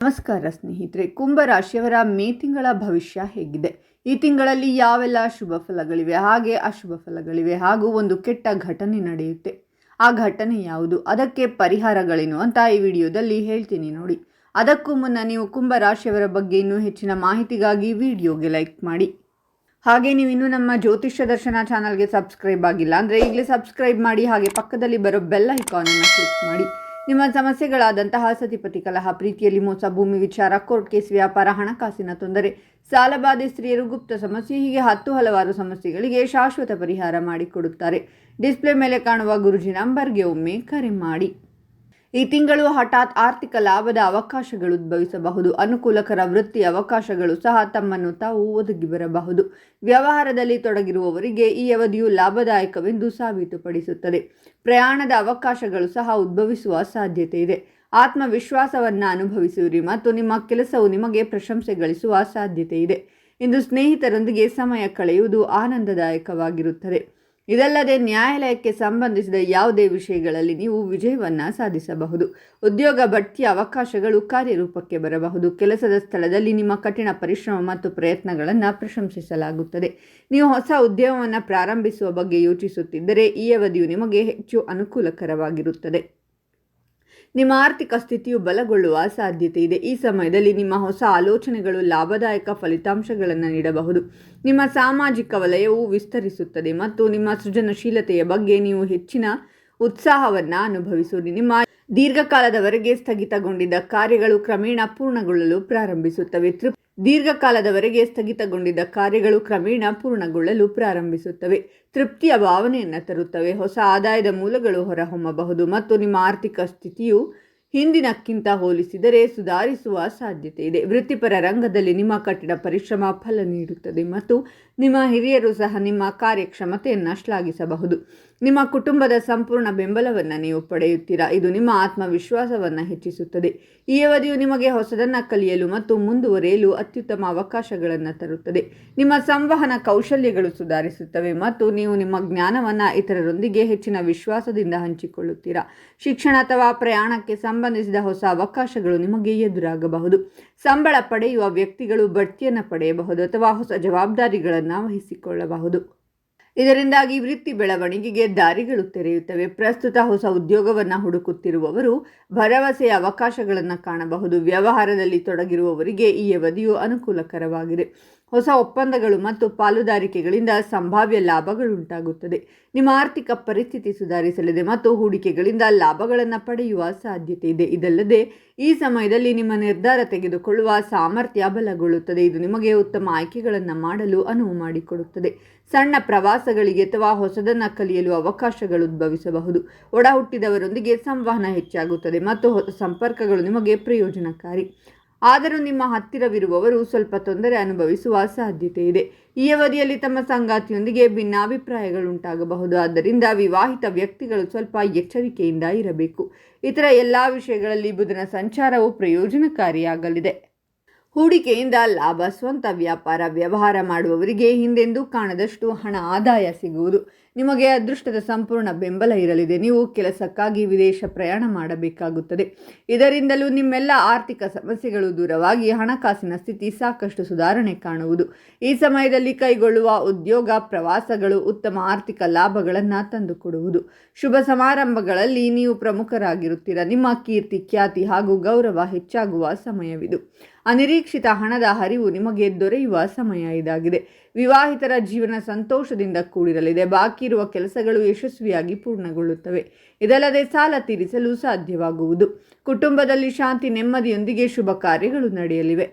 ನಮಸ್ಕಾರ ಸ್ನೇಹಿತರೆ, ಕುಂಭರಾಶಿಯವರ ಮೇ ತಿಂಗಳ ಭವಿಷ್ಯ ಹೇಗಿದೆ? ಈ ತಿಂಗಳಲ್ಲಿ ಯಾವೆಲ್ಲ ಶುಭ ಫಲಗಳಿವೆ, ಹಾಗೆ ಅಶುಭ ಫಲಗಳಿವೆ, ಹಾಗೂ ಒಂದು ಕೆಟ್ಟ ಘಟನೆ ನಡೆಯುತ್ತೆ. ಆ ಘಟನೆ ಯಾವುದು, ಅದಕ್ಕೆ ಪರಿಹಾರಗಳೇನು ಅಂತ ಈ ವಿಡಿಯೋದಲ್ಲಿ ಹೇಳ್ತೀನಿ ನೋಡಿ. ಅದಕ್ಕೂ ಮುನ್ನ ನೀವು ಕುಂಭರಾಶಿಯವರ ಬಗ್ಗೆ ಇನ್ನೂ ಹೆಚ್ಚಿನ ಮಾಹಿತಿಗಾಗಿ ವಿಡಿಯೋಗೆ ಲೈಕ್ ಮಾಡಿ. ಹಾಗೆ ನೀವು ಇನ್ನೂ ನಮ್ಮ ಜ್ಯೋತಿಷ್ಯ ದರ್ಶನ ಚಾನಲ್ಗೆ ಸಬ್ಸ್ಕ್ರೈಬ್ ಆಗಿಲ್ಲ ಅಂದರೆ ಈಗಲೇ ಸಬ್ಸ್ಕ್ರೈಬ್ ಮಾಡಿ. ಹಾಗೆ ಪಕ್ಕದಲ್ಲಿ ಬರೋ ಬೆಲ್ ಐಕಾನನ್ನು ಕ್ಲಿಕ್ ಮಾಡಿ. ನಿಮ್ಮ ಸಮಸ್ಯೆಗಳಾದಂತಹ ಸತಿಪತಿ ಕಲಹ, ಪ್ರೀತಿಯಲ್ಲಿ ಮೋಸ, ಭೂಮಿ ವಿಚಾರ, ಕೋರ್ಟ್ ಕೇಸ್, ವ್ಯಾಪಾರ, ಹಣಕಾಸಿನ ತೊಂದರೆ, ಸಾಲಬಾಧೆ, ಸ್ತ್ರೀಯರು, ಗುಪ್ತ ಸಮಸ್ಯೆ, ಹೀಗೆ ಹಲವಾರು ಸಮಸ್ಯೆಗಳಿಗೆ ಶಾಶ್ವತ ಪರಿಹಾರ ಮಾಡಿಕೊಡುತ್ತಾರೆ. ಡಿಸ್ಪ್ಲೇ ಮೇಲೆ ಕಾಣುವ ಗುರುಜಿ ನಂಬರ್ಗೆ ಒಮ್ಮೆ ಕರೆ ಮಾಡಿ. ಈ ತಿಂಗಳು ಹಠಾತ್ ಆರ್ಥಿಕ ಲಾಭದ ಅವಕಾಶಗಳು ಉದ್ಭವಿಸಬಹುದು. ಅನುಕೂಲಕರ ವೃತ್ತಿ ಅವಕಾಶಗಳು ಸಹ ತಮ್ಮನ್ನು ತಾವು ಒದಗಿ ಬರಬಹುದು. ವ್ಯವಹಾರದಲ್ಲಿ ತೊಡಗಿರುವವರಿಗೆ ಈ ಅವಧಿಯು ಲಾಭದಾಯಕವೆಂದು ಸಾಬೀತುಪಡಿಸುತ್ತದೆ. ಪ್ರಯಾಣದ ಅವಕಾಶಗಳು ಸಹ ಉದ್ಭವಿಸುವ ಸಾಧ್ಯತೆ ಇದೆ. ಆತ್ಮವಿಶ್ವಾಸವನ್ನು ಅನುಭವಿಸುವಿರಿ ಮತ್ತು ನಿಮ್ಮ ಕೆಲಸವು ನಿಮಗೆ ಪ್ರಶಂಸೆ ಗಳಿಸುವ ಸಾಧ್ಯತೆ ಇದೆ. ಇಂದು ಸ್ನೇಹಿತರೊಂದಿಗೆ ಸಮಯ ಕಳೆಯುವುದು ಆನಂದದಾಯಕವಾಗಿರುತ್ತದೆ. ಇದಲ್ಲದೆ ನ್ಯಾಯಾಲಯಕ್ಕೆ ಸಂಬಂಧಿಸಿದ ಯಾವುದೇ ವಿಷಯಗಳಲ್ಲಿ ನೀವು ವಿಜಯವನ್ನು ಸಾಧಿಸಬಹುದು. ಉದ್ಯೋಗ ಬಡ್ತಿಯ ಅವಕಾಶಗಳು ಕಾರ್ಯರೂಪಕ್ಕೆ ಬರಬಹುದು. ಕೆಲಸದ ಸ್ಥಳದಲ್ಲಿ ನಿಮ್ಮ ಕಠಿಣ ಪರಿಶ್ರಮ ಮತ್ತು ಪ್ರಯತ್ನಗಳನ್ನು ಪ್ರಶಂಸಿಸಲಾಗುತ್ತದೆ. ನೀವು ಹೊಸ ಉದ್ಯಮವನ್ನು ಪ್ರಾರಂಭಿಸುವ ಬಗ್ಗೆ ಯೋಚಿಸುತ್ತಿದ್ದರೆ ಈ ಅವಧಿಯು ನಿಮಗೆ ಹೆಚ್ಚು ಅನುಕೂಲಕರವಾಗಿರುತ್ತದೆ. ನಿಮ್ಮ ಆರ್ಥಿಕ ಸ್ಥಿತಿಯು ಬಲಗೊಳ್ಳುವ ಸಾಧ್ಯತೆ ಇದೆ. ಈ ಸಮಯದಲ್ಲಿ ನಿಮ್ಮ ಹೊಸ ಆಲೋಚನೆಗಳು ಲಾಭದಾಯಕ ಫಲಿತಾಂಶಗಳನ್ನು ನೀಡಬಹುದು. ನಿಮ್ಮ ಸಾಮಾಜಿಕ ವಲಯವು ವಿಸ್ತರಿಸುತ್ತದೆ ಮತ್ತು ನಿಮ್ಮ ಸೃಜನಶೀಲತೆಯ ಬಗ್ಗೆ ನೀವು ಹೆಚ್ಚಿನ ಉತ್ಸಾಹವನ್ನು ಅನುಭವಿಸುವಿರಿ. ನಿಮ್ಮ ದೀರ್ಘಕಾಲದವರೆಗೆ ಸ್ಥಗಿತಗೊಂಡಿದ್ದ ಕಾರ್ಯಗಳು ಕ್ರಮೇಣ ಪೂರ್ಣಗೊಳ್ಳಲು ಪ್ರಾರಂಭಿಸುತ್ತವೆ. ತೃಪ್ತಿಯ ಭಾವನೆಯನ್ನು ತರುತ್ತವೆ. ಹೊಸ ಆದಾಯದ ಮೂಲಗಳು ಹೊರಹೊಮ್ಮಬಹುದು ಮತ್ತು ನಿಮ್ಮ ಆರ್ಥಿಕ ಸ್ಥಿತಿಯು ಹಿಂದಿನಕ್ಕಿಂತ ಹೋಲಿಸಿದರೆ ಸುಧಾರಿಸುವ ಸಾಧ್ಯತೆ ಇದೆ. ವೃತ್ತಿಪರ ರಂಗದಲ್ಲಿ ನಿಮ್ಮ ಕಠಿಣ ಪರಿಶ್ರಮ ಫಲ ನೀಡುತ್ತದೆ ಮತ್ತು ನಿಮ್ಮ ಹಿರಿಯರು ಸಹ ನಿಮ್ಮ ಕಾರ್ಯಕ್ಷಮತೆಯನ್ನು ಶ್ಲಾಘಿಸಬಹುದು. ನಿಮ್ಮ ಕುಟುಂಬದ ಸಂಪೂರ್ಣ ಬೆಂಬಲವನ್ನು ನೀವು ಪಡೆಯುತ್ತೀರಾ. ಇದು ನಿಮ್ಮ ಆತ್ಮವಿಶ್ವಾಸವನ್ನು ಹೆಚ್ಚಿಸುತ್ತದೆ. ಈ ಅವಧಿಯು ನಿಮಗೆ ಹೊಸದನ್ನು ಕಲಿಯಲು ಮತ್ತು ಮುಂದುವರಿಯಲು ಅತ್ಯುತ್ತಮ ಅವಕಾಶಗಳನ್ನು ತರುತ್ತದೆ. ನಿಮ್ಮ ಸಂವಹನ ಕೌಶಲ್ಯಗಳು ಸುಧಾರಿಸುತ್ತವೆ ಮತ್ತು ನೀವು ನಿಮ್ಮ ಜ್ಞಾನವನ್ನು ಇತರರೊಂದಿಗೆ ಹೆಚ್ಚಿನ ವಿಶ್ವಾಸದಿಂದ ಹಂಚಿಕೊಳ್ಳುತ್ತೀರಾ. ಶಿಕ್ಷಣ ಅಥವಾ ಪ್ರಯಾಣಕ್ಕೆ ಸಂಬಂಧಿಸಿದ ಹೊಸ ಅವಕಾಶಗಳು ನಿಮಗೆ ಎದುರಾಗಬಹುದು. ಸಂಬಳ ಪಡೆಯುವ ವ್ಯಕ್ತಿಗಳು ಬಡ್ತಿಯನ್ನು ಪಡೆಯಬಹುದು ಅಥವಾ ಹೊಸ ಜವಾಬ್ದಾರಿಗಳನ್ನು ವಹಿಸಿಕೊಳ್ಳಬಹುದು. ಇದರಿಂದಾಗಿ ವೃತ್ತಿ ಬೆಳವಣಿಗೆಗೆ ದಾರಿಗಳು ತೆರೆಯುತ್ತವೆ. ಪ್ರಸ್ತುತ ಹೊಸ ಉದ್ಯೋಗವನ್ನು ಹುಡುಕುತ್ತಿರುವವರು ಭರವಸೆಯ ಅವಕಾಶಗಳನ್ನು ಕಾಣಬಹುದು. ವ್ಯವಹಾರದಲ್ಲಿ ತೊಡಗಿರುವವರಿಗೆ ಈ ಅವಧಿಯು ಅನುಕೂಲಕರವಾಗಿದೆ. ಹೊಸ ಒಪ್ಪಂದಗಳು ಮತ್ತು ಪಾಲುದಾರಿಕೆಗಳಿಂದ ಸಂಭಾವ್ಯ ಲಾಭಗಳು ಉಂಟಾಗುತ್ತದೆ. ನಿಮ್ಮ ಆರ್ಥಿಕ ಪರಿಸ್ಥಿತಿ ಸುಧಾರಿಸಲಿದೆ ಮತ್ತು ಹೂಡಿಕೆಗಳಿಂದ ಲಾಭಗಳನ್ನು ಪಡೆಯುವ ಸಾಧ್ಯತೆ ಇದೆ. ಇದಲ್ಲದೆ ಈ ಸಮಯದಲ್ಲಿ ನಿಮ್ಮ ನಿರ್ಧಾರ ತೆಗೆದುಕೊಳ್ಳುವ ಸಾಮರ್ಥ್ಯ ಬಲಗೊಳ್ಳುತ್ತದೆ. ಇದು ನಿಮಗೆ ಉತ್ತಮ ಆಯ್ಕೆಗಳನ್ನು ಮಾಡಲು ಅನುವು ಮಾಡಿಕೊಡುತ್ತದೆ. ಸಣ್ಣ ಪ್ರವಾಸಗಳಿಗೆ ಅಥವಾ ಹೊಸದನ್ನು ಕಲಿಯಲು ಅವಕಾಶಗಳು ಉದ್ಭವಿಸಬಹುದು. ಒಡ ಹುಟ್ಟಿದವರೊಂದಿಗೆ ಸಂವಹನ ಹೆಚ್ಚಾಗುತ್ತದೆ ಮತ್ತು ಹೊಸ ಸಂಪರ್ಕಗಳು ನಿಮಗೆ ಪ್ರಯೋಜನಕಾರಿ. ಆದರೂ ನಿಮ್ಮ ಹತ್ತಿರವಿರುವವರು ಸ್ವಲ್ಪ ತೊಂದರೆ ಅನುಭವಿಸುವ ಸಾಧ್ಯತೆ ಇದೆ. ಈ ಅವಧಿಯಲ್ಲಿ ತಮ್ಮ ಸಂಗಾತಿಯೊಂದಿಗೆ ಭಿನ್ನಾಭಿಪ್ರಾಯಗಳುಂಟಾಗಬಹುದು. ಆದ್ದರಿಂದ ವಿವಾಹಿತ ವ್ಯಕ್ತಿಗಳು ಸ್ವಲ್ಪ ಎಚ್ಚರಿಕೆಯಿಂದ ಇರಬೇಕು. ಇತರ ಎಲ್ಲ ವಿಷಯಗಳಲ್ಲಿ ಬುಧನ ಸಂಚಾರವು ಪ್ರಯೋಜನಕಾರಿಯಾಗಲಿದೆ. ಹೂಡಿಕೆಯಿಂದ ಲಾಭ, ಸ್ವಂತ ವ್ಯಾಪಾರ, ವ್ಯವಹಾರ ಮಾಡುವವರಿಗೆ ಹಿಂದೆಂದೂ ಕಾಣದಷ್ಟು ಹಣ ಆದಾಯ ಸಿಗುವುದು. ನಿಮಗೆ ಅದೃಷ್ಟದ ಸಂಪೂರ್ಣ ಬೆಂಬಲ ಇರಲಿದೆ. ನೀವು ಕೆಲಸಕ್ಕಾಗಿ ವಿದೇಶ ಪ್ರಯಾಣ ಮಾಡಬೇಕಾಗುತ್ತದೆ. ಇದರಿಂದಲೂ ನಿಮ್ಮೆಲ್ಲ ಆರ್ಥಿಕ ಸಮಸ್ಯೆಗಳು ದೂರವಾಗಿ ಹಣಕಾಸಿನ ಸ್ಥಿತಿ ಸಾಕಷ್ಟು ಸುಧಾರಣೆ ಕಾಣುವುದು. ಈ ಸಮಯದಲ್ಲಿ ಕೈಗೊಳ್ಳುವ ಉದ್ಯೋಗ ಪ್ರವಾಸಗಳು ಉತ್ತಮ ಆರ್ಥಿಕ ಲಾಭಗಳನ್ನು ತಂದುಕೊಡುವುದು. ಶುಭ ಸಮಾರಂಭಗಳಲ್ಲಿ ನೀವು ಪ್ರಮುಖರಾಗಿರುತ್ತೀರಾ. ನಿಮ್ಮ ಕೀರ್ತಿ, ಖ್ಯಾತಿ ಹಾಗೂ ಗೌರವ ಹೆಚ್ಚಾಗುವ ಸಮಯವಿದು. ಅನಿರೀಕ್ಷಿತ ಹಣದ ಹರಿವು ನಿಮಗೆ ದೊರೆಯುವ ಸಮಯ ಇದಾಗಿದೆ. ವಿವಾಹಿತರ ಜೀವನ ಸಂತೋಷದಿಂದ ಕೂಡಿರಲಿದೆ. ಬಾಕಿ ಇರುವ ಕೆಲಸಗಳು ಯಶಸ್ವಿಯಾಗಿ ಪೂರ್ಣಗೊಳ್ಳುತ್ತವೆ. ಇದಲ್ಲದೆ ಸಾಲ ತೀರಿಸಲು ಸಾಧ್ಯವಾಗುವುದು. ಕುಟುಂಬದಲ್ಲಿ ಶಾಂತಿ, ನೆಮ್ಮದಿಯೊಂದಿಗೆ ಶುಭ ಕಾರ್ಯಗಳು ನಡೆಯಲಿವೆ.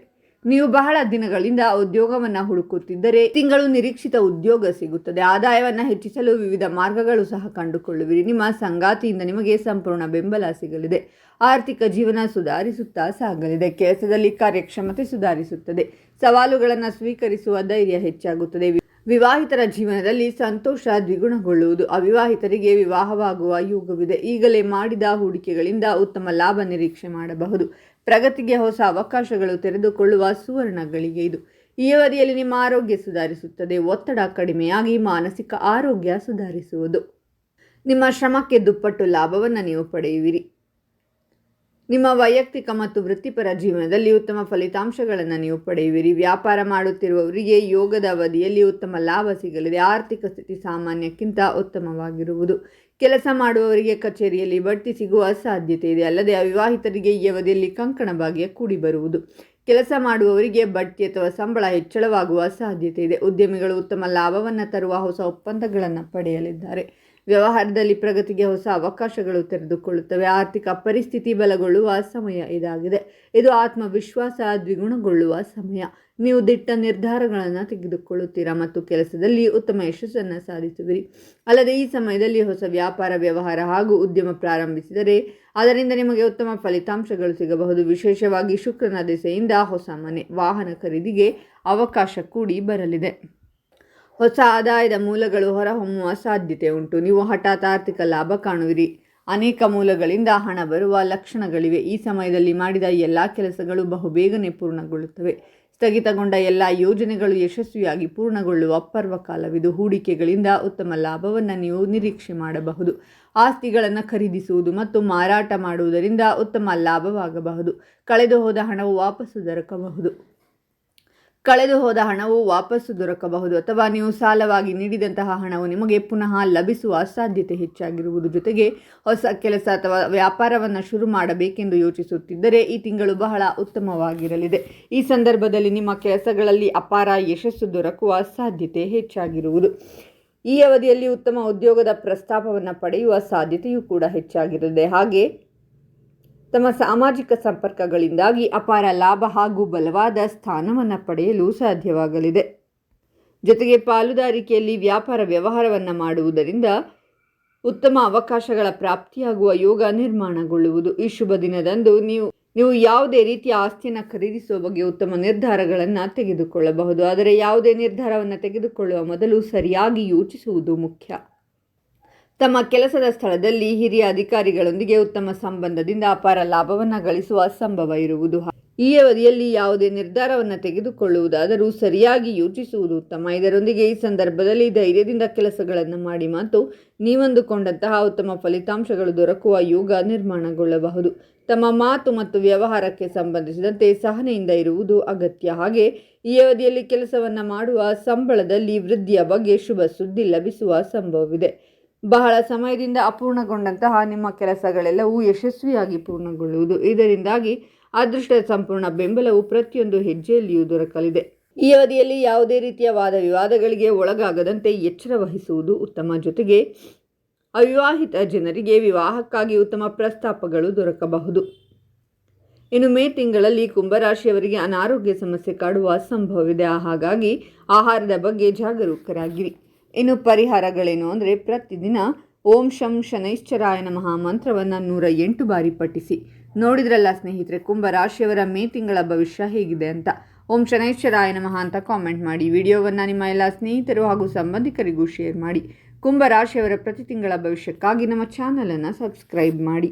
ನೀವು ಬಹಳ ದಿನಗಳಿಂದ ಉದ್ಯೋಗವನ್ನು ಹುಡುಕುತ್ತಿದ್ದರೆ ತಿಂಗಳು ನಿರೀಕ್ಷಿತ ಉದ್ಯೋಗ ಸಿಗುತ್ತದೆ. ಆದಾಯವನ್ನು ಹೆಚ್ಚಿಸಲು ವಿವಿಧ ಮಾರ್ಗಗಳು ಸಹ ಕಂಡುಕೊಳ್ಳುವಿರಿ. ನಿಮ್ಮ ಸಂಗಾತಿಯಿಂದ ನಿಮಗೆ ಸಂಪೂರ್ಣ ಬೆಂಬಲ ಸಿಗಲಿದೆ. ಆರ್ಥಿಕ ಜೀವನ ಸುಧಾರಿಸುತ್ತಾ ಸಾಗಲಿದೆ. ಕೆಲಸದಲ್ಲಿ ಕಾರ್ಯಕ್ಷಮತೆ ಸುಧಾರಿಸುತ್ತದೆ. ಸವಾಲುಗಳನ್ನು ಸ್ವೀಕರಿಸುವ ಧೈರ್ಯ ಹೆಚ್ಚಾಗುತ್ತದೆ. ವಿವಾಹಿತರ ಜೀವನದಲ್ಲಿ ಸಂತೋಷ ದ್ವಿಗುಣಗೊಳ್ಳುವುದು. ಅವಿವಾಹಿತರಿಗೆ ವಿವಾಹವಾಗುವ ಯೋಗವಿದೆ. ಈಗಲೇ ಮಾಡಿದ ಹೂಡಿಕೆಗಳಿಂದ ಉತ್ತಮ ಲಾಭ ನಿರೀಕ್ಷೆ ಮಾಡಬಹುದು. ಪ್ರಗತಿಗೆ ಹೊಸ ಅವಕಾಶಗಳು ತೆರೆದುಕೊಳ್ಳುವ ಸುವರ್ಣ ಗಳಿಗೆ ಇದು. ಈ ಅವಧಿಯಲ್ಲಿ ನಿಮ್ಮ ಆರೋಗ್ಯ ಸುಧಾರಿಸುತ್ತದೆ. ಒತ್ತಡ ಕಡಿಮೆಯಾಗಿ ಮಾನಸಿಕ ಆರೋಗ್ಯ ಸುಧಾರಿಸುವುದು. ನಿಮ್ಮ ಶ್ರಮಕ್ಕೆ ದುಪ್ಪಟ್ಟು ಲಾಭವನ್ನು ನೀವು ಪಡೆಯುವಿರಿ. ನಿಮ್ಮ ವೈಯಕ್ತಿಕ ಮತ್ತು ವೃತ್ತಿಪರ ಜೀವನದಲ್ಲಿ ಉತ್ತಮ ಫಲಿತಾಂಶಗಳನ್ನು ನೀವು ಪಡೆಯುವಿರಿ. ವ್ಯಾಪಾರ ಮಾಡುತ್ತಿರುವವರಿಗೆ ಯೋಗದ ಅವಧಿಯಲ್ಲಿ ಉತ್ತಮ ಲಾಭ ಸಿಗಲಿದೆ. ಆರ್ಥಿಕ ಸ್ಥಿತಿ ಸಾಮಾನ್ಯಕ್ಕಿಂತ ಉತ್ತಮವಾಗಿರುವುದು. ಕೆಲಸ ಮಾಡುವವರಿಗೆ ಕಚೇರಿಯಲ್ಲಿ ಬಡ್ತಿ ಸಿಗುವ ಸಾಧ್ಯತೆ ಇದೆ. ಅಲ್ಲದೆ ಅವಿವಾಹಿತರಿಗೆ ಈ ಅವಧಿಯಲ್ಲಿ ಕಂಕಣ ಭಾಗ್ಯ ಕೂಡಿ ಬರುವುದು. ಕೆಲಸ ಮಾಡುವವರಿಗೆ ಬಡ್ತಿ ಅಥವಾ ಸಂಬಳ ಹೆಚ್ಚಳವಾಗುವ ಸಾಧ್ಯತೆ ಇದೆ. ಉದ್ಯಮಿಗಳು ಉತ್ತಮ ಲಾಭವನ್ನು ತರುವ ಹೊಸ ಒಪ್ಪಂದಗಳನ್ನು ಪಡೆಯಲಿದ್ದಾರೆ. ವ್ಯವಹಾರದಲ್ಲಿ ಪ್ರಗತಿಗೆ ಹೊಸ ಅವಕಾಶಗಳು ತೆರೆದುಕೊಳ್ಳುತ್ತವೆ. ಆರ್ಥಿಕ ಪರಿಸ್ಥಿತಿ ಬಲಗೊಳ್ಳುವ ಸಮಯ ಇದಾಗಿದೆ. ಇದು ಆತ್ಮವಿಶ್ವಾಸ ದ್ವಿಗುಣಗೊಳ್ಳುವ ಸಮಯ. ನೀವು ದಿಟ್ಟ ನಿರ್ಧಾರಗಳನ್ನು ತೆಗೆದುಕೊಳ್ಳುತ್ತೀರಾ ಮತ್ತು ಕೆಲಸದಲ್ಲಿ ಉತ್ತಮ ಯಶಸ್ಸನ್ನು ಸಾಧಿಸುವಿರಿ. ಅಲ್ಲದೆ ಈ ಸಮಯದಲ್ಲಿ ಹೊಸ ವ್ಯಾಪಾರ, ವ್ಯವಹಾರ ಹಾಗೂ ಉದ್ಯಮ ಪ್ರಾರಂಭಿಸಿದರೆ ಅದರಿಂದ ನಿಮಗೆ ಉತ್ತಮ ಫಲಿತಾಂಶಗಳು ಸಿಗಬಹುದು. ವಿಶೇಷವಾಗಿ ಶುಕ್ರನ ದೆಸೆಯಿಂದ ಹೊಸ ಮನೆ, ವಾಹನ ಖರೀದಿಗೆ ಅವಕಾಶ ಕೂಡಿ ಬರಲಿದೆ. ಹೊಸ ಆದಾಯದ ಮೂಲಗಳು ಹೊರಹೊಮ್ಮುವ ಸಾಧ್ಯತೆ ಉಂಟು. ನೀವು ಹಠಾತ್ ಆರ್ಥಿಕ ಲಾಭ ಕಾಣುವಿರಿ. ಅನೇಕ ಮೂಲಗಳಿಂದ ಹಣ ಬರುವ ಲಕ್ಷಣಗಳಿವೆ. ಈ ಸಮಯದಲ್ಲಿ ಮಾಡಿದ ಎಲ್ಲ ಕೆಲಸಗಳು ಬಹುಬೇಗನೆ ಪೂರ್ಣಗೊಳ್ಳುತ್ತವೆ. ಸ್ಥಗಿತಗೊಂಡ ಎಲ್ಲ ಯೋಜನೆಗಳು ಯಶಸ್ವಿಯಾಗಿ ಪೂರ್ಣಗೊಳ್ಳುವ ಪರ್ವಕಾಲವಿದು. ಹೂಡಿಕೆಗಳಿಂದ ಉತ್ತಮ ಲಾಭವನ್ನು ನೀವು ನಿರೀಕ್ಷೆ ಮಾಡಬಹುದು. ಆಸ್ತಿಗಳನ್ನು ಖರೀದಿಸುವುದು ಮತ್ತು ಮಾರಾಟ ಮಾಡುವುದರಿಂದ ಉತ್ತಮ ಲಾಭವಾಗಬಹುದು. ಕಳೆದು ಹೋದ ಹಣವು ವಾಪಸ್ಸು ದೊರಕಬಹುದು ಅಥವಾ ನೀವು ಸಾಲವಾಗಿ ನೀಡಿದಂತಹ ಹಣವು ನಿಮಗೆ ಪುನಃ ಲಭಿಸುವ ಸಾಧ್ಯತೆ ಹೆಚ್ಚಾಗಿರುವುದು. ಜೊತೆಗೆ ಹೊಸ ಕೆಲಸ ಅಥವಾ ವ್ಯಾಪಾರವನ್ನು ಶುರು ಮಾಡಬೇಕೆಂದು ಯೋಚಿಸುತ್ತಿದ್ದರೆ ಈ ತಿಂಗಳು ಬಹಳ ಉತ್ತಮವಾಗಿರಲಿದೆ. ಈ ಸಂದರ್ಭದಲ್ಲಿ ನಿಮ್ಮ ಕೆಲಸಗಳಲ್ಲಿ ಅಪಾರ ಯಶಸ್ಸು ದೊರಕುವ ಸಾಧ್ಯತೆ ಹೆಚ್ಚಾಗಿರುವುದು. ಈ ಅವಧಿಯಲ್ಲಿ ಉತ್ತಮ ಉದ್ಯೋಗದ ಪ್ರಸ್ತಾಪವನ್ನು ಪಡೆಯುವ ಸಾಧ್ಯತೆಯೂ ಕೂಡ ಹೆಚ್ಚಾಗಿರಲಿದೆ. ಹಾಗೆ ತಮ್ಮ ಸಾಮಾಜಿಕ ಸಂಪರ್ಕಗಳಿಂದಾಗಿ ಅಪಾರ ಲಾಭ ಹಾಗೂ ಬಲವಾದ ಸ್ಥಾನವನ್ನು ಪಡೆಯಲು ಸಾಧ್ಯವಾಗಲಿದೆ. ಜೊತೆಗೆ ಪಾಲುದಾರಿಕೆಯಲ್ಲಿ ವ್ಯಾಪಾರ ವ್ಯವಹಾರವನ್ನು ಮಾಡುವುದರಿಂದ ಉತ್ತಮ ಅವಕಾಶಗಳ ಪ್ರಾಪ್ತಿಯಾಗುವ ಯೋಗ ನಿರ್ಮಾಣಗೊಳ್ಳುವುದು. ಈ ಶುಭ ದಿನದಂದು ನೀವು ಯಾವುದೇ ರೀತಿಯ ಆಸ್ತಿಯನ್ನು ಖರೀದಿಸುವ ಬಗ್ಗೆ ಉತ್ತಮ ನಿರ್ಧಾರಗಳನ್ನು ತೆಗೆದುಕೊಳ್ಳಬಹುದು. ಆದರೆ ಯಾವುದೇ ನಿರ್ಧಾರವನ್ನು ತೆಗೆದುಕೊಳ್ಳುವ ಮೊದಲು ಸರಿಯಾಗಿ ಯೋಚಿಸುವುದು ಮುಖ್ಯ. ತಮ್ಮ ಕೆಲಸದ ಸ್ಥಳದಲ್ಲಿ ಹಿರಿಯ ಅಧಿಕಾರಿಗಳೊಂದಿಗೆ ಉತ್ತಮ ಸಂಬಂಧದಿಂದ ಅಪಾರ ಲಾಭವನ್ನು ಗಳಿಸುವ ಸಂಭವ ಇರುವುದು. ಈ ಅವಧಿಯಲ್ಲಿ ಯಾವುದೇ ನಿರ್ಧಾರವನ್ನು ತೆಗೆದುಕೊಳ್ಳುವುದಾದರೂ ಸರಿಯಾಗಿ ಯೋಚಿಸುವುದು ಉತ್ತಮ. ಇದರೊಂದಿಗೆ ಈ ಸಂದರ್ಭದಲ್ಲಿ ಧೈರ್ಯದಿಂದ ಕೆಲಸಗಳನ್ನು ಮಾಡಿ ಮತ್ತು ನೀವಂದುಕೊಂಡಂತಹ ಉತ್ತಮ ಫಲಿತಾಂಶಗಳು ದೊರಕುವ ಯೋಗ ನಿರ್ಮಾಣಗೊಳ್ಳಬಹುದು. ತಮ್ಮ ಮಾತು ಮತ್ತು ವ್ಯವಹಾರಕ್ಕೆ ಸಂಬಂಧಿಸಿದಂತೆ ಸಹನೆಯಿಂದ ಇರುವುದು ಅಗತ್ಯ. ಹಾಗೆ ಈ ಅವಧಿಯಲ್ಲಿ ಕೆಲಸವನ್ನು ಮಾಡುವ ಸಂಬಳದಲ್ಲಿ ವೃದ್ಧಿಯ ಬಗ್ಗೆ ಶುಭ ಸುದ್ದಿ ಲಭಿಸುವ ಸಂಭವವಿದೆ. ಬಹಳ ಸಮಯದಿಂದ ಅಪೂರ್ಣಗೊಂಡಂತಹ ನಿಮ್ಮ ಕೆಲಸಗಳೆಲ್ಲವೂ ಯಶಸ್ವಿಯಾಗಿ ಪೂರ್ಣಗೊಳ್ಳುವುದು. ಇದರಿಂದಾಗಿ ಅದೃಷ್ಟದ ಸಂಪೂರ್ಣ ಬೆಂಬಲವು ಪ್ರತಿಯೊಂದು ಹೆಜ್ಜೆಯಲ್ಲಿಯೂ ದೊರಕಲಿದೆ. ಈ ಅವಧಿಯಲ್ಲಿ ಯಾವುದೇ ರೀತಿಯ ವಾದ ವಿವಾದಗಳಿಗೆ ಒಳಗಾಗದಂತೆ ಎಚ್ಚರ ವಹಿಸುವುದು ಉತ್ತಮ. ಜೊತೆಗೆ ಅವಿವಾಹಿತ ಜನರಿಗೆ ವಿವಾಹಕ್ಕಾಗಿ ಉತ್ತಮ ಪ್ರಸ್ತಾಪಗಳು ದೊರಕಬಹುದು. ಇನ್ನು ಮೇ ತಿಂಗಳಲ್ಲಿ ಕುಂಭರಾಶಿಯವರಿಗೆ ಅನಾರೋಗ್ಯ ಸಮಸ್ಯೆ ಕಾಡುವ ಸಂಭವವಿದೆ. ಹಾಗಾಗಿ ಆಹಾರದ ಬಗ್ಗೆ ಜಾಗರೂಕರಾಗಿರಿ. ಇನ್ನು ಪರಿಹಾರಗಳೇನು ಅಂದರೆ ಪ್ರತಿದಿನ ಓಂ ಶಂ ಶನೈಶ್ಚರಾಯ ನಮಃ ಮಂತ್ರವನ್ನು 108 ಬಾರಿ ಪಠಿಸಿ. ನೋಡಿದ್ರಲ್ಲ ಸ್ನೇಹಿತರೆ, ಕುಂಭರಾಶಿಯವರ ಮೇ ತಿಂಗಳ ಭವಿಷ್ಯ ಹೇಗಿದೆ ಅಂತ. ಓಂ ಶನೈಶ್ಚರಾಯ ನಮಃ ಅಂತ ಕಾಮೆಂಟ್ ಮಾಡಿ. ವಿಡಿಯೋವನ್ನು ನಿಮ್ಮ ಎಲ್ಲ ಸ್ನೇಹಿತರು ಹಾಗೂ ಸಂಬಂಧಿಕರಿಗೂ ಶೇರ್ ಮಾಡಿ. ಕುಂಭರಾಶಿಯವರ ಪ್ರತಿ ತಿಂಗಳ ಭವಿಷ್ಯಕ್ಕಾಗಿ ನಮ್ಮ ಚಾನಲನ್ನು ಸಬ್ಸ್ಕ್ರೈಬ್ ಮಾಡಿ.